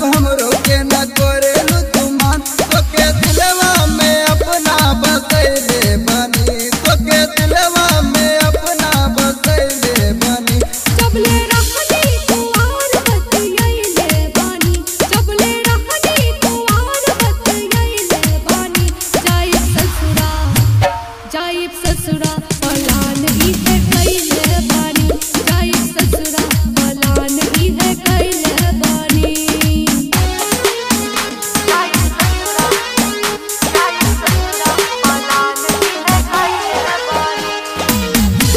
जब हमरो के न करेलू तुमान तो के दिलवा में अपना बसैले बनी तो के दिलवा में अपना बसैले बनी जबले रहनी कुआर बतियैले बानी जबले रहनी कुआर बतियैले बानी जाइब ससुरा पलान इहे कैले बानी जाइब ससुरा पलान इहे कैले बानी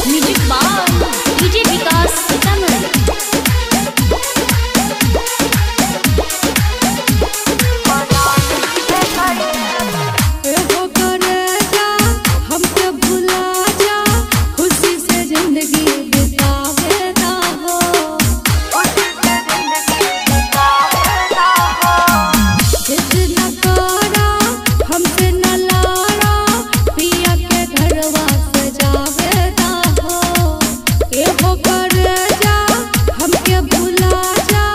music by DJ Vikas Sitamarhi. एगो करे जा हमके भुला जा खुशी से जिंदगी बितावे ना हो जिद न करा हमसे न लारा पिया के घरवा सजावे ना हो एगो करे जा हमके भुला जा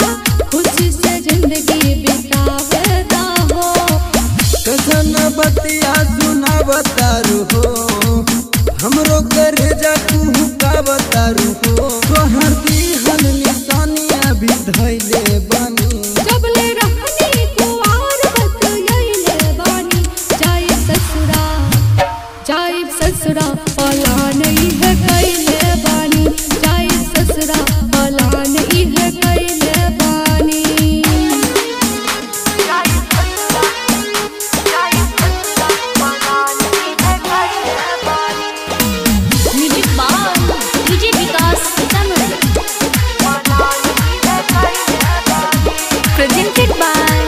खुशी से जिंदगी बितावे ना हो कसन बतिया सुना बतारू हो हमरो करे जा तू का बतारू हो तोहर दिहल निशानिया भी धैले बनी जबले रहनी कुआर बतियैले बानी जाइब ससुरा पलान इहे कैले बानी जाइब ससुरा पलान इहे कैले बानी music by DJ Vikas Sitamarhi. Presented by